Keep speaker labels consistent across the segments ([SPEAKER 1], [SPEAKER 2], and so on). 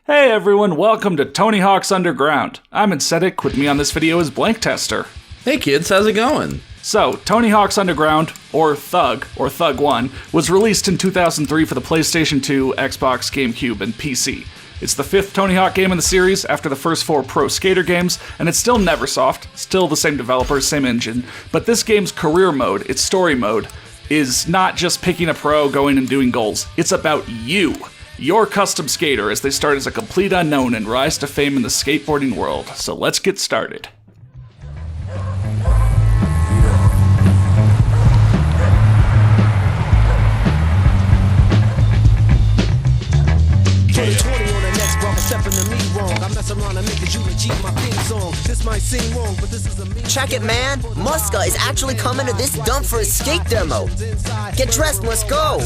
[SPEAKER 1] Hey everyone, welcome to Tony Hawk's Underground. I'm Insetic, with me on this video is Blank Tester.
[SPEAKER 2] Hey kids, how's it going?
[SPEAKER 1] So, Tony Hawk's Underground, or Thug 1, was released in 2003 for the PlayStation 2, Xbox, GameCube, and PC. It's the fifth Tony Hawk game in the series after the first four Pro Skater games, and it's still Neversoft, still the same developers, same engine, but this game's career mode, its story mode, is not just picking a pro, going and doing goals. It's about you, your custom skater, as they start as a complete unknown and rise to fame in the skateboarding world. So let's get started.
[SPEAKER 3] Check it, man. Musca is actually coming to this dump for a skate demo. Get dressed, let's go.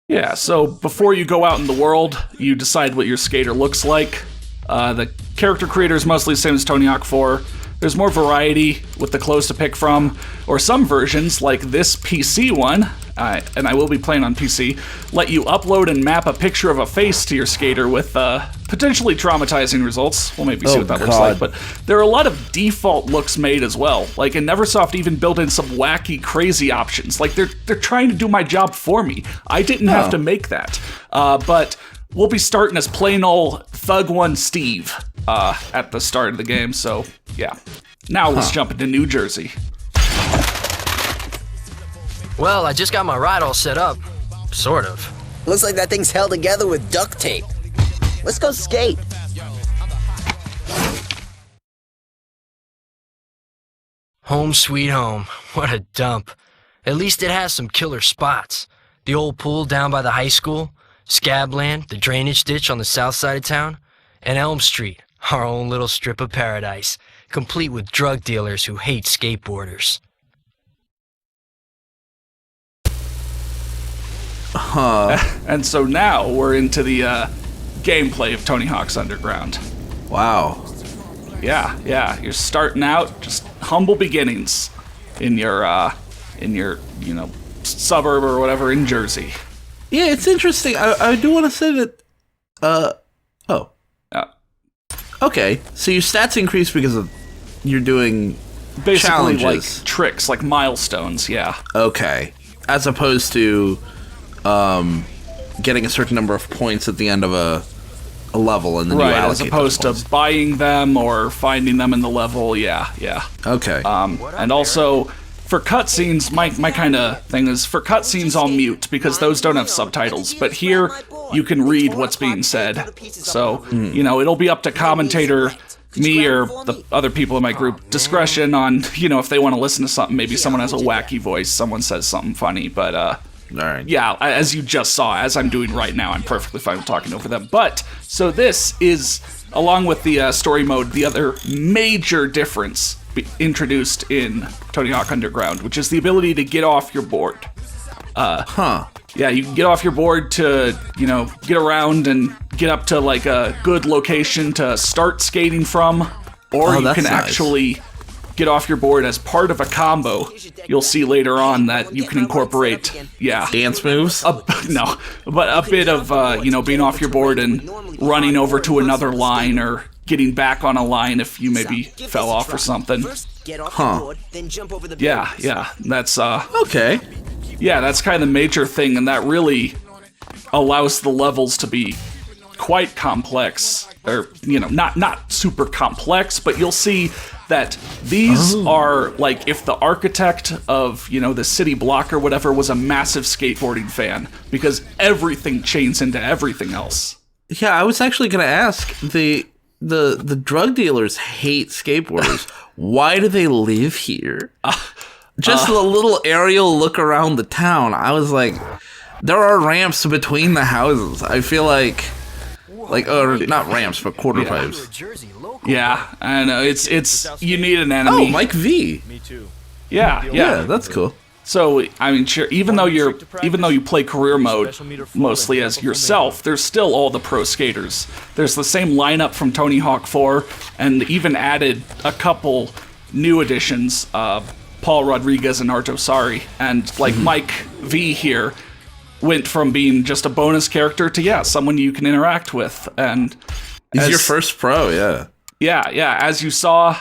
[SPEAKER 1] Yeah, so before you go out in the world, you decide what your skater looks like. The character creator is mostly the same as Tony Hawk 4. There's more variety with the clothes to pick from, or some versions, like this PC one, and I will be playing on PC, let you upload and map a picture of a face to your skater with potentially traumatizing results. We'll maybe see what that looks like, but there are a lot of default looks made as well. Like, and Neversoft even built in some wacky, crazy options. Like, they're trying to do my job for me. I didn't have to make that. But we'll be starting as plain old Thug 1 Steve at the start of the game, so yeah. Now let's jump into New Jersey.
[SPEAKER 4] Well, I just got my ride all set up. Sort of.
[SPEAKER 3] Looks like that thing's held together with duct tape. Let's go skate.
[SPEAKER 4] Home sweet home. What a dump. At least it has some killer spots. The old pool down by the high school, Scabland, the drainage ditch on the south side of town, and Elm Street, our own little strip of paradise, complete with drug dealers who hate skateboarders.
[SPEAKER 1] And so now we're into the gameplay of Tony Hawk's Underground.
[SPEAKER 2] Wow.
[SPEAKER 1] Yeah, you're starting out just humble beginnings in your suburb or whatever in Jersey.
[SPEAKER 2] Yeah, it's interesting. I do want to say that. Okay, so your stats increase because of you're doing
[SPEAKER 1] basically
[SPEAKER 2] challenges.
[SPEAKER 1] Like tricks, like milestones. Yeah.
[SPEAKER 2] Okay, as opposed to getting a certain number of points at the end of a level, and then you allocate
[SPEAKER 1] as opposed to buying them or finding them in the level. Yeah.
[SPEAKER 2] Okay.
[SPEAKER 1] And also for cutscenes, my kind of thing is for cutscenes I'll mute because those don't have subtitles. But here you can read what's being said, so it'll be up to commentator, me, or the other people in my group discretion on if they want to listen to something. Maybe someone has a wacky voice, someone says something funny, but
[SPEAKER 2] all right.
[SPEAKER 1] Yeah, as you just saw, as I'm doing right now, I'm perfectly fine with talking over them. But, so this is, along with the story mode, the other major difference introduced in Tony Hawk Underground, which is the ability to get off your board. Yeah, you can get off your board to, get around and get up to, like, a good location to start skating from, or you can actually get off your board as part of a combo. You'll see later on that you can incorporate,
[SPEAKER 2] dance moves?
[SPEAKER 1] No, but a bit of, being off your board and running over to another line or getting back on a line if you maybe fell off or something. Yeah, that's,
[SPEAKER 2] okay.
[SPEAKER 1] Yeah, that's kind of the major thing, and that really allows the levels to be quite complex, or, not super complex, but you'll see that these are, like, if the architect of, the city block or whatever was a massive skateboarding fan, because everything chains into everything else.
[SPEAKER 2] Yeah, I was actually going to ask, the drug dealers hate skateboarders. Why do they live here? Just a little aerial look around the town. I was like, there are ramps between the houses. I feel like or not ramps, but quarter pipes.
[SPEAKER 1] Yeah, I know. It's you need an enemy.
[SPEAKER 2] Oh, Mike V.
[SPEAKER 5] Me too.
[SPEAKER 1] Yeah,
[SPEAKER 2] that's cool.
[SPEAKER 1] So, I mean, sure, even though you play career mode mostly as yourself, there's still all the pro skaters. There's the same lineup from Tony Hawk 4, and even added a couple new additions, Paul Rodriguez and Arto Sari, and like Mike V here went from being just a bonus character to someone you can interact with. And
[SPEAKER 2] he's your first pro, yeah.
[SPEAKER 1] Yeah. As you saw,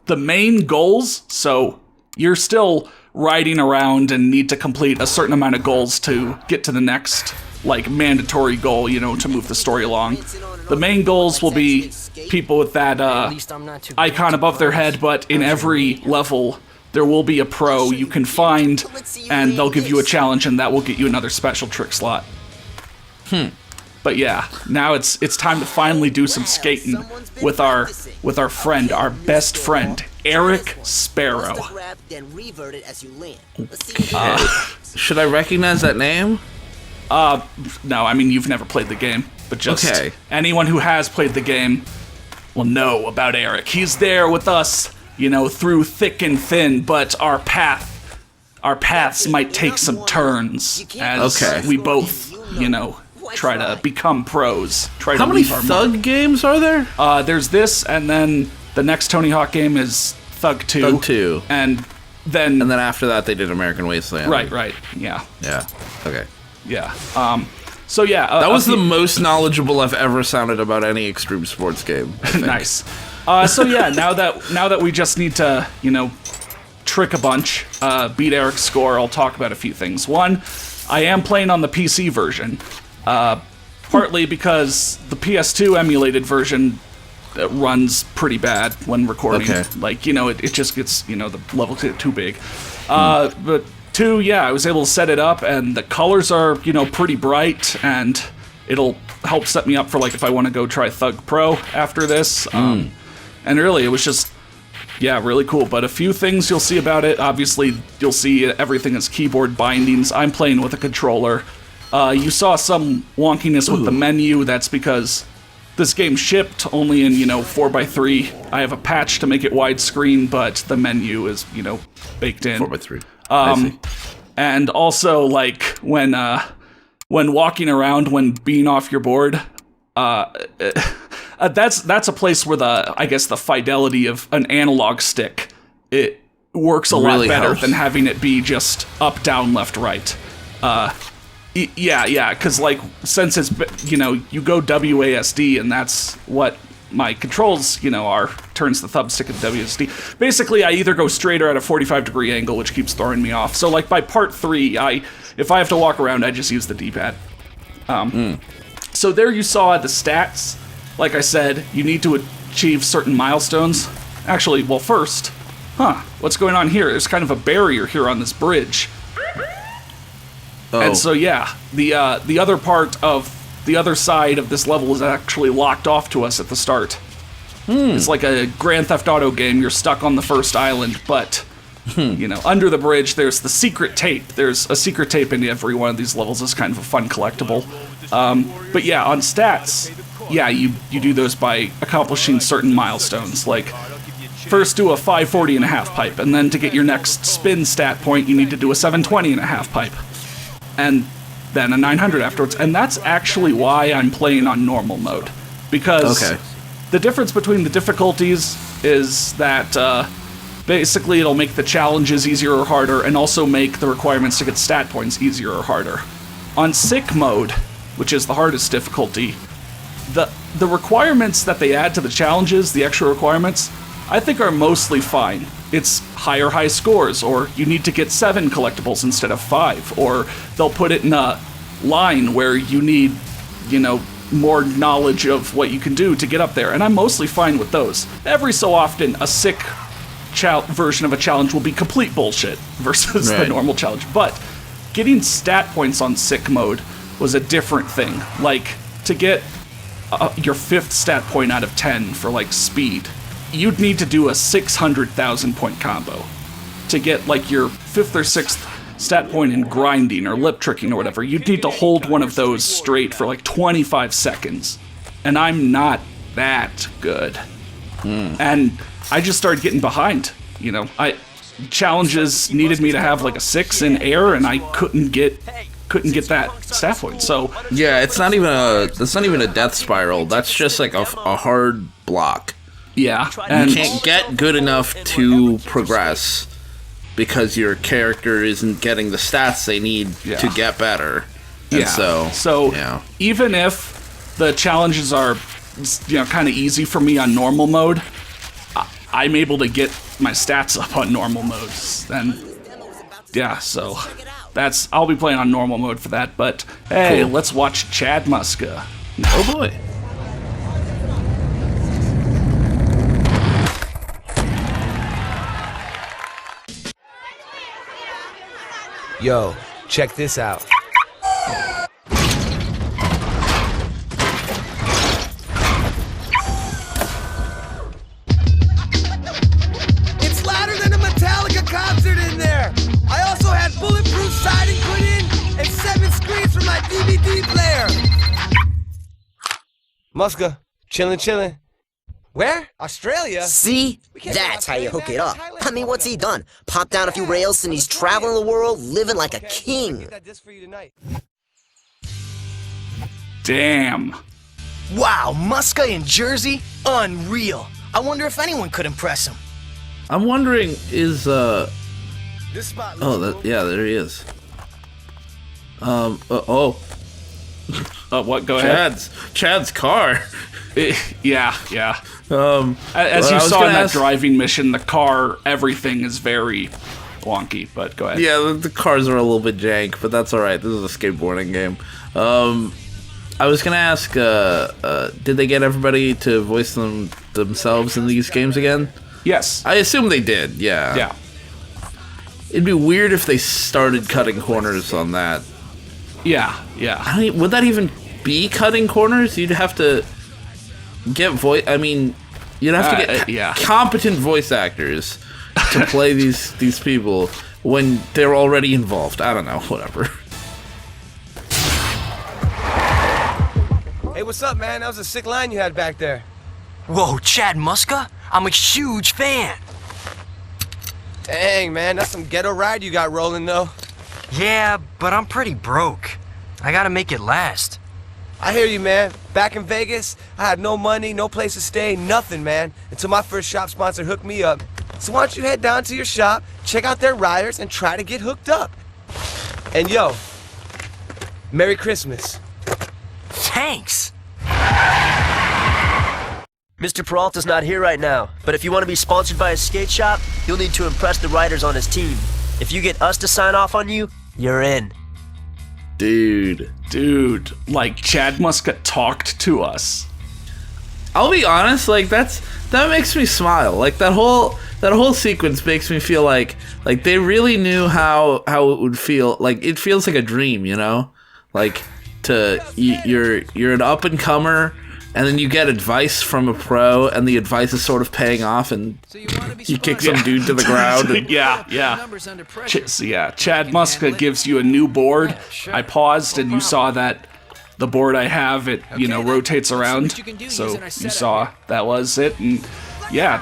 [SPEAKER 1] the main goals. So you're still riding around and need to complete a certain amount of goals to get to the next mandatory goal, to move the story along. The main goals will be people with that icon above their head, but in every level there will be a pro you can find, and they'll give you a challenge, and that will get you another special trick slot. But yeah, now it's time to finally do some skating with our friend, our best friend, Eric Sparrow.
[SPEAKER 2] Should I recognize that name?
[SPEAKER 1] No, I mean, you've never played the game, but just anyone who has played the game will know about Eric. He's there with us, through thick and thin, but our paths might take some turns as we both, try to become pros.
[SPEAKER 2] How many Thug games are there?
[SPEAKER 1] There's this, and then the next Tony Hawk game is Thug 2.
[SPEAKER 2] Thug 2.
[SPEAKER 1] And then
[SPEAKER 2] after that, they did American Wasteland.
[SPEAKER 1] Right, yeah.
[SPEAKER 2] Yeah, okay.
[SPEAKER 1] Yeah. So yeah.
[SPEAKER 2] That was the most knowledgeable I've ever sounded about any extreme sports game.
[SPEAKER 1] Nice. So yeah, now that we just need to, trick a bunch, beat Eric's score, I'll talk about a few things. One, I am playing on the PC version, partly because the PS2 emulated version runs pretty bad when recording.
[SPEAKER 2] Okay.
[SPEAKER 1] It just gets, the levels get too big. But 2, I was able to set it up, and the colors are, pretty bright, and it'll help set me up for, if I want to go try Thug Pro after this. And really, it was just, really cool. But a few things you'll see about it. Obviously, you'll see everything is keyboard bindings. I'm playing with a controller. You saw some wonkiness with the menu. That's because this game shipped only in, 4x3. I have a patch to make it widescreen, but the menu is, baked in.
[SPEAKER 2] 4x3. I see.
[SPEAKER 1] And also, when walking around, when being off your board, that's a place where the fidelity of an analog stick, it works a lot better than having it be just up, down, left, right. Because since it's, you go WASD, and that's what my controls, are, turns the thumbstick into WSD. Basically, I either go straight or at a 45-degree angle, which keeps throwing me off. So, by part 3, if I have to walk around, I just use the D-pad. So there you saw the stats. Like I said, you need to achieve certain milestones. Actually, well, first, what's going on here? There's kind of a barrier here on this bridge. And so, the other part of the other side of this level is actually locked off to us at the start. It's like a Grand Theft Auto game. You're stuck on the first island, but, under the bridge, there's the secret tape. There's a secret tape in every one of these levels. It's kind of a fun collectible. But yeah, on stats, you do those by accomplishing certain milestones. First do a 540 and a half pipe, and then to get your next spin stat point, you need to do a 720 and a half pipe. And then a 900 afterwards, and that's actually why I'm playing on normal mode, because the difference between the difficulties is that basically it'll make the challenges easier or harder, and also make the requirements to get stat points easier or harder. On sick mode, which is the hardest difficulty, the requirements that they add to the challenges, the extra requirements, I think are mostly fine. It's higher high scores, or you need to get 7 collectibles instead of 5, or they'll put it in a line where you need, more knowledge of what you can do to get up there, and I'm mostly fine with those. Every so often, a sick version of a challenge will be complete bullshit versus the normal challenge, but getting stat points on sick mode was a different thing. To get your 5th stat point out of 10 for, speed, you'd need to do a 600,000 point combo. To get, your 5th or 6th stat point in grinding or lip tricking or whatever, you'd need to hold one of those straight for, 25 seconds. And I'm not that good. And I just started getting behind, challenges needed me to have, a 6 in air, and I couldn't get that stat point. So
[SPEAKER 2] yeah, it's not even a death spiral. That's just a hard block.
[SPEAKER 1] Yeah,
[SPEAKER 2] and you can't get good enough to progress because your character isn't getting the stats they need to get better. And so
[SPEAKER 1] even if the challenges are, kind of easy for me on normal mode, I'm able to get my stats up on normal modes. And so I'll be playing on normal mode for that. But hey, let's watch Chad Musca.
[SPEAKER 2] Oh boy.
[SPEAKER 5] Yo, check this out. It's louder than a Metallica concert in there. I also had bulletproof siding put in and 7 screens for my DVD player. Musca, chillin'. Where? Australia?
[SPEAKER 3] See? That's how you hook it up. I mean, what's he done? Popped down a few rails and he's traveling the world, living like a king.
[SPEAKER 1] Damn.
[SPEAKER 6] Wow, Musca in Jersey? Unreal. I wonder if anyone could impress him.
[SPEAKER 2] I'm wondering, is
[SPEAKER 5] This spot
[SPEAKER 2] yeah, there he is.
[SPEAKER 1] What? Go ahead.
[SPEAKER 2] Chad's car.
[SPEAKER 1] Yeah. As
[SPEAKER 2] well,
[SPEAKER 1] you saw in that driving mission, the car, everything is very wonky. But go ahead.
[SPEAKER 2] Yeah, the cars are a little bit jank, but that's all right. This is a skateboarding game. I was gonna ask, did they get everybody to voice themselves in these games again?
[SPEAKER 1] Yes.
[SPEAKER 2] I assume they did. Yeah.
[SPEAKER 1] Yeah.
[SPEAKER 2] It'd be weird if they started cutting corners on that.
[SPEAKER 1] Yeah.
[SPEAKER 2] Would that even be cutting corners? You'd have to get you'd have to get competent voice actors to play these people when they're already involved. I don't know, whatever.
[SPEAKER 5] Hey, what's up, man? That was a sick line you had back there.
[SPEAKER 6] Whoa, Chad Musca? I'm a huge fan.
[SPEAKER 5] Dang, man, that's some ghetto ride you got rolling, though.
[SPEAKER 4] Yeah, but I'm pretty broke. I gotta make it last.
[SPEAKER 5] I hear you, man. Back in Vegas, I had no money, no place to stay, nothing, man, until my first shop sponsor hooked me up. So why don't you head down to your shop, check out their riders, and try to get hooked up. And yo, Merry Christmas.
[SPEAKER 6] Thanks.
[SPEAKER 7] Mr. Peralta's not here right now, but if you want to be sponsored by a skate shop, you'll need to impress the riders on his team. If you get us to sign off on you, you're in.
[SPEAKER 2] Dude,
[SPEAKER 1] like Chad Musca talked to us.
[SPEAKER 2] I'll be honest, like that makes me smile. Like that whole sequence makes me feel like they really knew how it would feel. Like it feels like a dream, you know? Like you're an up and comer, and then you get advice from a pro, and the advice is sort of paying off, and you kick some dude to the ground. And
[SPEAKER 1] yeah. Chad Musca gives you a new board. I paused, and you saw that the board I have, it rotates around. So you saw that was it, and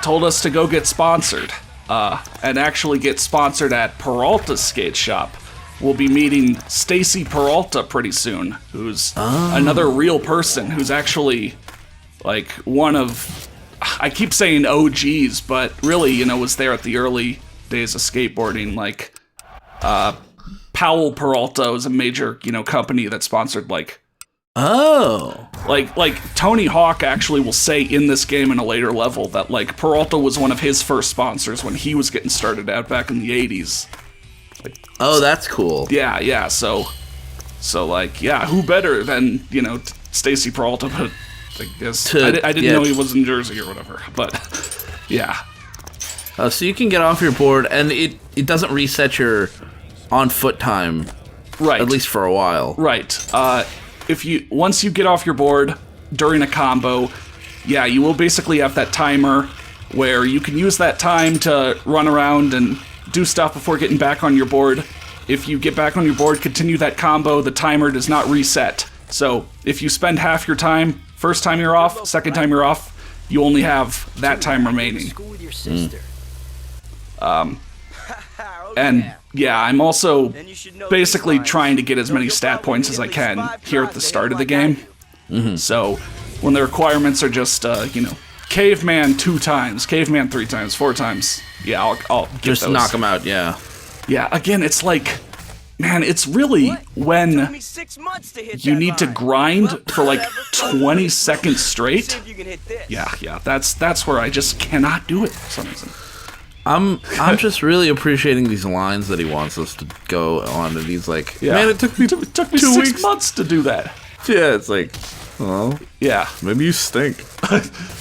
[SPEAKER 1] told us to go get sponsored, and actually get sponsored at Peralta's skate shop. We'll be meeting Stacy Peralta pretty soon, who's another real person who's actually like one of, I keep saying OGs, but really, was there at the early days of skateboarding. Like, Powell Peralta was a major, company that sponsored like Tony Hawk actually will say in this game in a later level that like Peralta was one of his first sponsors when he was getting started out back in the 80s.
[SPEAKER 2] Oh, that's cool.
[SPEAKER 1] Yeah. So who better than Stacy Peralta? But I guess I didn't know he was in Jersey or whatever. But yeah.
[SPEAKER 2] So you can get off your board, and it doesn't reset your on foot time,
[SPEAKER 1] right?
[SPEAKER 2] At least for a while,
[SPEAKER 1] right? Once you get off your board during a combo, you will basically have that timer where you can use that time to run around and do stuff before getting back on your board. If you get back on your board, continue that combo, the timer does not reset. So if you spend half your time, first time you're off, second time you're off, you only have that time remaining. I'm also basically trying to get as many stat points as I can here at the start of the game. So when the requirements are just, Caveman 2 times, Caveman 3 times, 4 times. Yeah, I'll get
[SPEAKER 2] Just
[SPEAKER 1] those.
[SPEAKER 2] knock them out, yeah.
[SPEAKER 1] Yeah, again, it's like, man, it's really when you need to grind for like 20 seconds straight. Yeah, that's where I just cannot do it for some reason.
[SPEAKER 2] I'm just really appreciating these lines that he wants us to go on, and he's like, man, it took me 2
[SPEAKER 1] 6
[SPEAKER 2] weeks.
[SPEAKER 1] months to do that.
[SPEAKER 2] Yeah, it's like, well,
[SPEAKER 1] Yeah.
[SPEAKER 2] maybe you stink.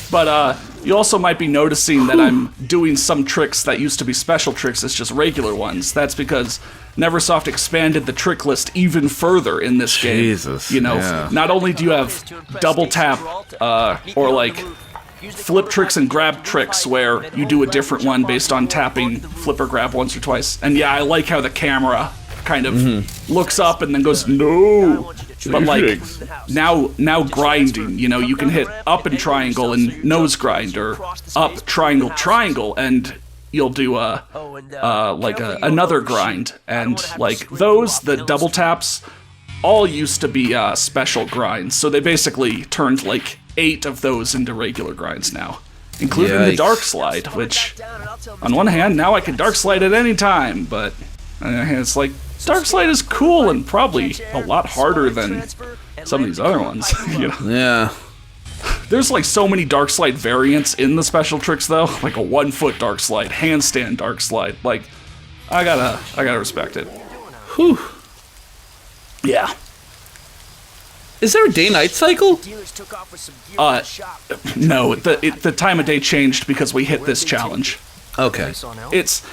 [SPEAKER 1] But you also might be noticing that I'm doing some tricks that used to be special tricks as just regular ones. That's because Neversoft expanded the trick list even further in this game.
[SPEAKER 2] Jesus,
[SPEAKER 1] You know,
[SPEAKER 2] yeah.
[SPEAKER 1] not only do you have double tap or like flip tricks and grab tricks where you do a different one based on tapping flip or grab once or twice. And yeah, I like how the camera kind of looks up and then goes, no. But like now grinding, you know, you can hit up and triangle and nose grind, or up triangle, and you'll do another grind, and like those, the double taps, all used to be special grinds. So they basically turned like 8 of those into regular grinds now, including the
[SPEAKER 2] Yikes.
[SPEAKER 1] dark slide, which on one hand now I can dark slide at any time, but on the other hand it's like dark slide is cool and probably a lot harder than some of these other ones. You know?
[SPEAKER 2] Yeah.
[SPEAKER 1] There's like so many dark slide variants in the special tricks though, like a 1-foot dark slide, handstand dark slide. Like I gotta respect it.
[SPEAKER 2] Whew.
[SPEAKER 1] Yeah.
[SPEAKER 2] Is there a day-night cycle?
[SPEAKER 1] No, the time of day changed because we hit this challenge.
[SPEAKER 2] Okay.
[SPEAKER 1] It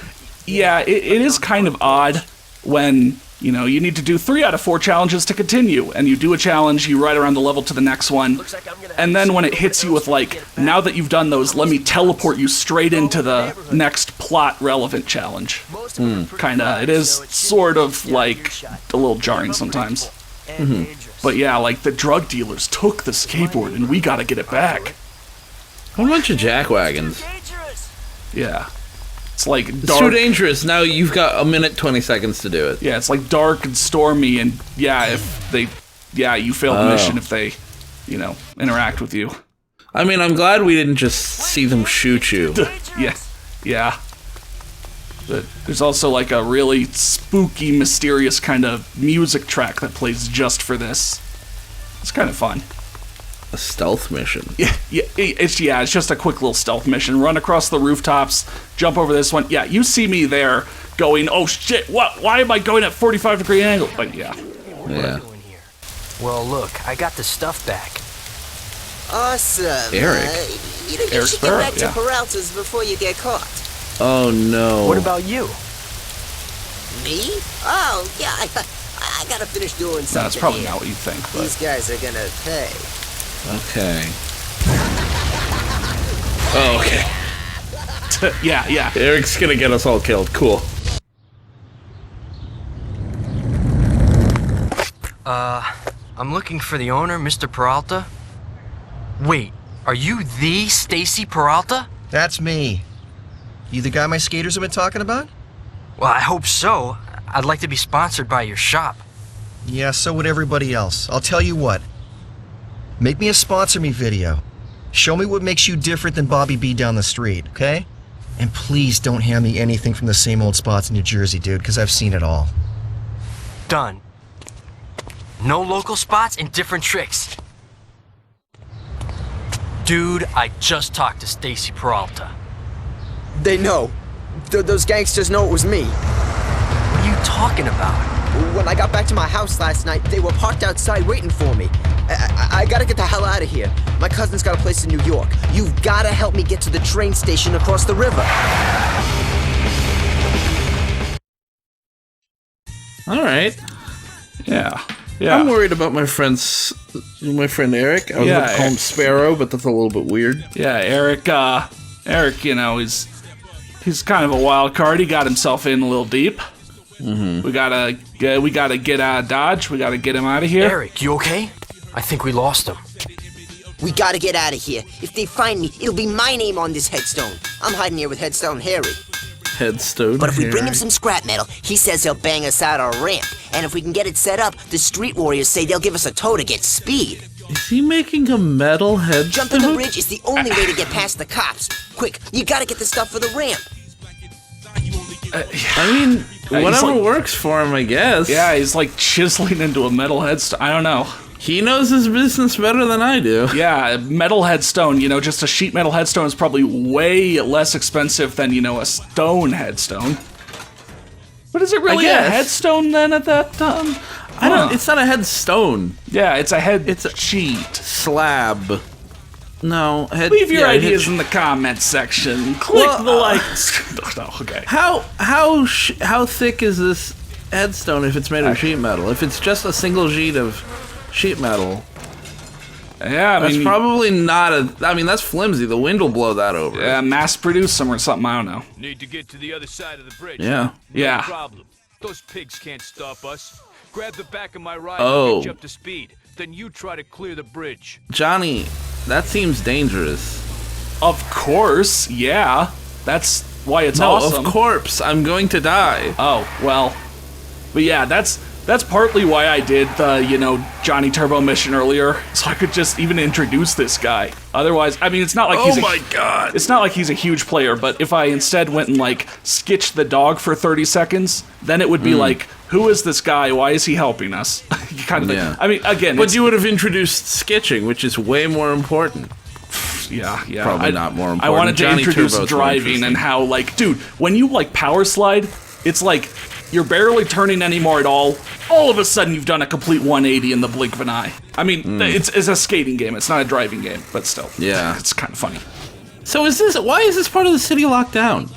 [SPEAKER 1] is kind of odd when, you know, you need to do 3 out of 4 challenges to continue, and you do a challenge, you ride around the level to the next one, and then when it hits you with like, now that you've done those, let me teleport you straight into the next plot relevant challenge. Kinda, it is sort of like a little jarring sometimes. But yeah, like the drug dealers took the skateboard and we gotta get it back.
[SPEAKER 2] A bunch of jackwagons.
[SPEAKER 1] Yeah. It's like
[SPEAKER 2] It's
[SPEAKER 1] dark.
[SPEAKER 2] too dangerous. Now you've got a minute 20 seconds to do it.
[SPEAKER 1] Yeah, it's like dark and stormy, and you fail the mission if they, you know, interact with you.
[SPEAKER 2] I mean, I'm glad we didn't just see them shoot you.
[SPEAKER 1] Yeah. But there's also like a really spooky, mysterious kind of music track that plays just for this. It's kind of fun.
[SPEAKER 2] A stealth mission.
[SPEAKER 1] It's just a quick little stealth mission. Run across the rooftops, jump over this one. Yeah, you see me there going, oh shit, what? Why am I going at 45-degree angle? But yeah.
[SPEAKER 4] Well, look, I got the stuff back.
[SPEAKER 3] Awesome.
[SPEAKER 2] Eric.
[SPEAKER 3] You know, you
[SPEAKER 1] Eric
[SPEAKER 3] should
[SPEAKER 1] Sparrow,
[SPEAKER 3] get back to
[SPEAKER 1] yeah.
[SPEAKER 3] Peralta's before you get caught.
[SPEAKER 2] Oh no.
[SPEAKER 4] What about you?
[SPEAKER 3] Me? Oh, yeah, I gotta finish doing something.
[SPEAKER 1] That's probably
[SPEAKER 3] here.
[SPEAKER 1] not what you think, but
[SPEAKER 3] These guys are gonna pay.
[SPEAKER 2] Okay. Oh, okay.
[SPEAKER 1] yeah.
[SPEAKER 2] Eric's gonna get us all killed. Cool.
[SPEAKER 4] I'm looking for the owner, Mr. Peralta. Wait, are you the Stacy Peralta?
[SPEAKER 6] That's me. You the guy my skaters have been talking about?
[SPEAKER 4] Well, I hope so. I'd like to be sponsored by your shop.
[SPEAKER 6] Yeah, so would everybody else. I'll tell you what. Make me a sponsor me video. Show me what makes you different than Bobby B down the street, okay? And please don't hand me anything from the same old spots in New Jersey, dude, because I've seen it all.
[SPEAKER 4] Done. No local spots and different tricks. Dude, I just talked to Stacy Peralta.
[SPEAKER 3] They know. Those gangsters know it was me.
[SPEAKER 4] What are you talking about?
[SPEAKER 3] When I got back to my house last night, they were parked outside waiting for me. I gotta get the hell out of here. My cousin's got a place in New York. You've gotta help me get to the train station across the river.
[SPEAKER 2] All right.
[SPEAKER 1] Yeah.
[SPEAKER 2] I'm worried about my friend Eric. I was about to call him Sparrow, but that's a little bit weird.
[SPEAKER 1] Yeah, Eric, you know, he's kind of a wild card. He got himself in a little deep. We gotta get out of Dodge. We gotta get him out of here.
[SPEAKER 4] Eric, you okay? I think we lost him.
[SPEAKER 3] We gotta get out of here. If they find me, it'll be my name on this headstone. I'm hiding here with Headstone Harry.
[SPEAKER 2] Headstone.
[SPEAKER 3] But if we bring him
[SPEAKER 2] Harry.
[SPEAKER 3] some scrap metal, he says he'll bang us out our ramp. And if we can get it set up, the street warriors say they'll give us a tow to get speed.
[SPEAKER 2] Is he making a metal headstone?
[SPEAKER 3] Jumping the bridge is the only way to get past the cops. Quick, you gotta get the stuff for the ramp.
[SPEAKER 2] I mean, whatever
[SPEAKER 1] like-
[SPEAKER 2] works for him, I guess.
[SPEAKER 1] Yeah, he's like chiseling into a metal headstone. I don't know.
[SPEAKER 2] He knows his business better than I do.
[SPEAKER 1] Yeah, metal headstone, just a sheet metal headstone is probably way less expensive than, a stone headstone. But is it really a
[SPEAKER 2] guess.
[SPEAKER 1] headstone then at that time?
[SPEAKER 2] I don't. It's not a headstone.
[SPEAKER 1] Yeah, it's a head
[SPEAKER 2] It's a-
[SPEAKER 1] sheet.
[SPEAKER 2] Slab. No.
[SPEAKER 1] Leave your ideas
[SPEAKER 2] head-
[SPEAKER 1] in the comments section. Click
[SPEAKER 2] Well,
[SPEAKER 1] the likes. No, okay.
[SPEAKER 2] How thick is this headstone if it's made of sheet metal? If it's just a single sheet of sheet metal,
[SPEAKER 1] Yeah, I
[SPEAKER 2] that's
[SPEAKER 1] mean,
[SPEAKER 2] probably not a. I mean, that's flimsy. The wind will blow that over.
[SPEAKER 1] mass produce them or something. I don't know.
[SPEAKER 8] Need to get to the other side of the bridge.
[SPEAKER 2] Yeah.
[SPEAKER 1] Yeah.
[SPEAKER 8] No problem. Those pigs can't stop us. Grab the back of my ride
[SPEAKER 2] Oh.
[SPEAKER 8] and get you up to speed. Then you try to clear the bridge.
[SPEAKER 2] Johnny, that seems dangerous.
[SPEAKER 1] Of course, yeah. That's why it's
[SPEAKER 2] No,
[SPEAKER 1] awesome.
[SPEAKER 2] of course, I'm going to die.
[SPEAKER 1] Oh, well. But yeah, that's partly why I did the, Johnny Turbo mission earlier, so I could just even introduce this guy. Otherwise, I mean, it's not like
[SPEAKER 2] Oh my god.
[SPEAKER 1] It's not like he's a huge player, but if I instead went and sketched the dog for 30 seconds, then it would be like, who is this guy? Why is he helping us? Kind of thing.
[SPEAKER 2] Yeah.
[SPEAKER 1] I mean, again,
[SPEAKER 2] But you would have introduced sketching, which is way more important.
[SPEAKER 1] yeah.
[SPEAKER 2] Probably not more
[SPEAKER 1] I wanted
[SPEAKER 2] important.
[SPEAKER 1] to
[SPEAKER 2] Johnny
[SPEAKER 1] introduce
[SPEAKER 2] Turbo's more
[SPEAKER 1] driving and how, dude, when you power slide, it's like you're barely turning anymore at all. All of a sudden, you've done a complete 180 in the blink of an eye. I mean, it's a skating game. It's not a driving game, but still.
[SPEAKER 2] Yeah.
[SPEAKER 1] It's kind of funny.
[SPEAKER 2] So why is this part of the city locked down?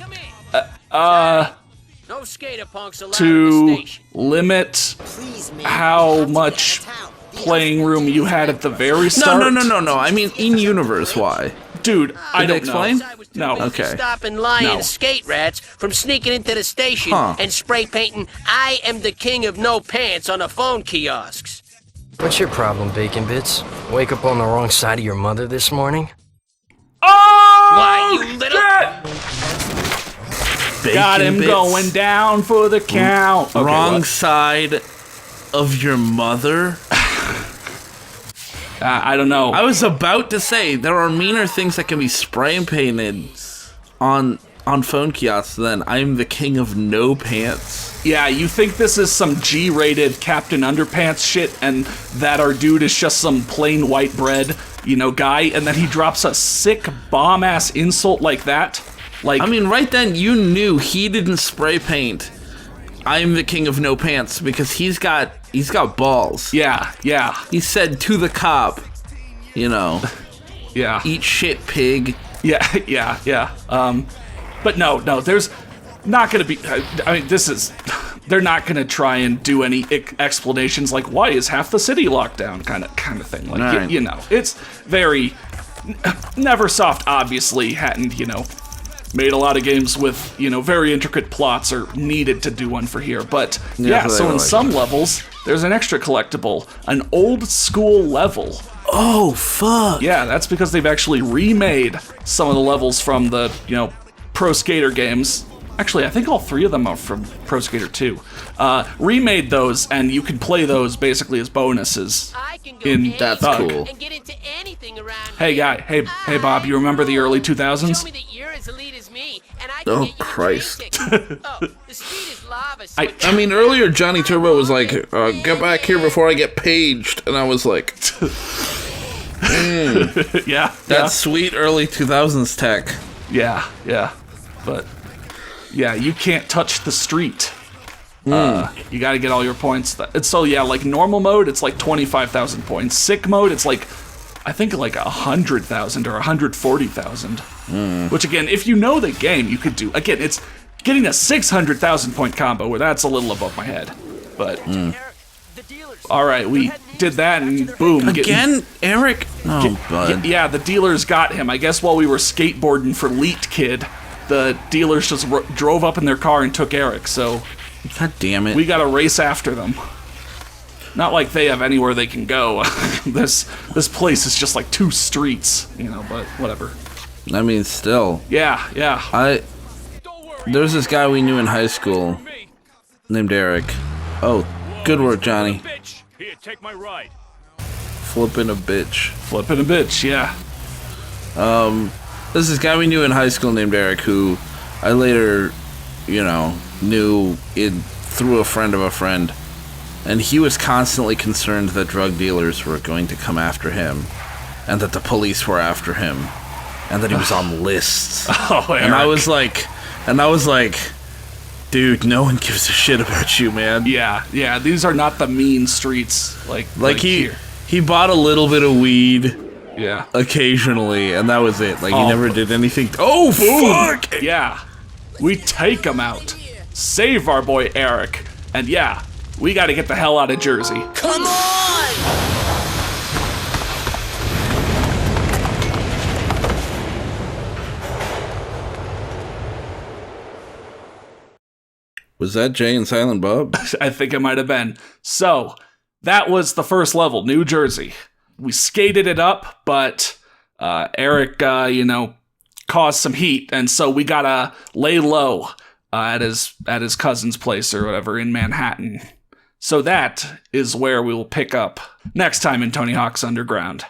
[SPEAKER 9] No skater punks allowed at
[SPEAKER 1] To
[SPEAKER 9] the station.
[SPEAKER 1] limit
[SPEAKER 3] Please, man.
[SPEAKER 1] how
[SPEAKER 3] we have to get
[SPEAKER 1] much
[SPEAKER 3] out of town. The
[SPEAKER 1] playing
[SPEAKER 3] other
[SPEAKER 1] room you
[SPEAKER 3] is
[SPEAKER 1] had
[SPEAKER 3] right
[SPEAKER 1] at the
[SPEAKER 3] for us.
[SPEAKER 1] very start.
[SPEAKER 2] No. I mean, in universe, why?
[SPEAKER 1] Dude, I
[SPEAKER 2] Did they
[SPEAKER 1] don't
[SPEAKER 2] explain?
[SPEAKER 1] know.
[SPEAKER 9] I was too
[SPEAKER 1] No.
[SPEAKER 9] busy
[SPEAKER 2] Okay.
[SPEAKER 9] stopping lying
[SPEAKER 1] No.
[SPEAKER 9] skate rats from sneaking into the station
[SPEAKER 2] Huh.
[SPEAKER 9] and spray painting "I am the king of no pants" on the phone kiosks.
[SPEAKER 4] What's your problem, Bacon Bits? Wake up on the wrong side of your mother this morning?
[SPEAKER 1] Oh!
[SPEAKER 9] Why, you little-
[SPEAKER 1] Got him
[SPEAKER 2] Bacon
[SPEAKER 1] going
[SPEAKER 2] bits.
[SPEAKER 1] down for the count. Okay,
[SPEAKER 2] Wrong
[SPEAKER 1] what?
[SPEAKER 2] side of your mother?
[SPEAKER 1] I don't know.
[SPEAKER 2] I was about to say there are meaner things that can be spray painted on phone kiosks than I'm the king of no pants.
[SPEAKER 1] Yeah, you think this is some G-rated Captain Underpants shit, and that our dude is just some plain white bread, guy, and then he drops a sick bomb-ass insult like that?
[SPEAKER 2] I mean, right then you knew he didn't spray paint I'm the king of no pants because he's got balls.
[SPEAKER 1] yeah.
[SPEAKER 2] He said to the cop,
[SPEAKER 1] Yeah.
[SPEAKER 2] eat shit, pig.
[SPEAKER 1] Yeah. But no, there's not gonna be. I mean, they're not gonna try and do any explanations like why is half the city locked down, kind of thing. Like
[SPEAKER 2] Right.
[SPEAKER 1] it's very. Neversoft obviously hadn't made a lot of games with very intricate plots or needed to do one for here, but
[SPEAKER 2] Yeah, so they
[SPEAKER 1] so
[SPEAKER 2] were
[SPEAKER 1] in
[SPEAKER 2] like-
[SPEAKER 1] some levels there's an extra collectible, an old school level.
[SPEAKER 2] Oh, fuck.
[SPEAKER 1] Yeah, that's because they've actually remade some of the levels from the, Pro Skater games. Actually, I think all three of them are from Pro Skater 2. Remade those, and you can play those basically as bonuses.
[SPEAKER 9] I can go
[SPEAKER 1] In
[SPEAKER 9] anywhere
[SPEAKER 2] That's
[SPEAKER 1] Thug.
[SPEAKER 2] cool.
[SPEAKER 9] and get into anything around
[SPEAKER 1] Hey,
[SPEAKER 9] here.
[SPEAKER 1] guy. Hey, Bob, you remember the early
[SPEAKER 9] Show
[SPEAKER 1] 2000s?
[SPEAKER 9] me that you're as elite as me, and I can
[SPEAKER 2] Oh,
[SPEAKER 9] get you a
[SPEAKER 2] Christ.
[SPEAKER 9] train ticket. Oh, the speed is lava. So
[SPEAKER 2] I mean, earlier Johnny Turbo was like, get back here before I get paged. And I was like,
[SPEAKER 1] Yeah.
[SPEAKER 2] that's sweet early 2000s tech.
[SPEAKER 1] Yeah. But, yeah, you can't touch the street. You gotta get all your points. So, yeah, normal mode, it's 25,000 points. Sick mode, it's I think 100,000 or 140,000. Which, again, if you know the game, you could do. Again, it's getting a 600,000 point combo where that's a little above my head. But, all right, we did that and boom.
[SPEAKER 2] Again, Eric? Oh, bud.
[SPEAKER 1] Yeah, the dealers got him. I guess while we were skateboarding for Leet Kid, the dealers just drove up in their car and took Eric, so
[SPEAKER 2] God damn it.
[SPEAKER 1] we gotta race after them. Not like they have anywhere they can go. This place is just 2 streets, but whatever.
[SPEAKER 2] I mean, still.
[SPEAKER 1] Yeah.
[SPEAKER 2] There's this guy we knew in high school named Eric. Oh, good work, Johnny.
[SPEAKER 8] Bitch, here, take my ride.
[SPEAKER 2] flipping a bitch.
[SPEAKER 1] Flipping a bitch, yeah.
[SPEAKER 2] There's this guy we knew in high school named Eric, who I later, knew through a friend of a friend. And he was constantly concerned that drug dealers were going to come after him, and that the police were after him, and that he was on lists.
[SPEAKER 1] Oh, Eric.
[SPEAKER 2] And I was like, dude, no one gives a shit about you, man.
[SPEAKER 1] Yeah, these are not the mean streets. Like
[SPEAKER 2] he
[SPEAKER 1] here.
[SPEAKER 2] He bought a little bit of weed.
[SPEAKER 1] Yeah.
[SPEAKER 2] Occasionally, and that was it. Like, he never did anything. Oh, fuck!
[SPEAKER 1] Yeah. We take him out. Save our boy Eric. And yeah, we gotta get the hell out of Jersey.
[SPEAKER 9] Come on!
[SPEAKER 2] Was that Jay and Silent Bob?
[SPEAKER 1] I think it might have been. So, that was the first level, New Jersey. We skated it up, but Eric, caused some heat, and so we gotta lay low at his cousin's place or whatever in Manhattan. So that is where we will pick up next time in Tony Hawk's Underground.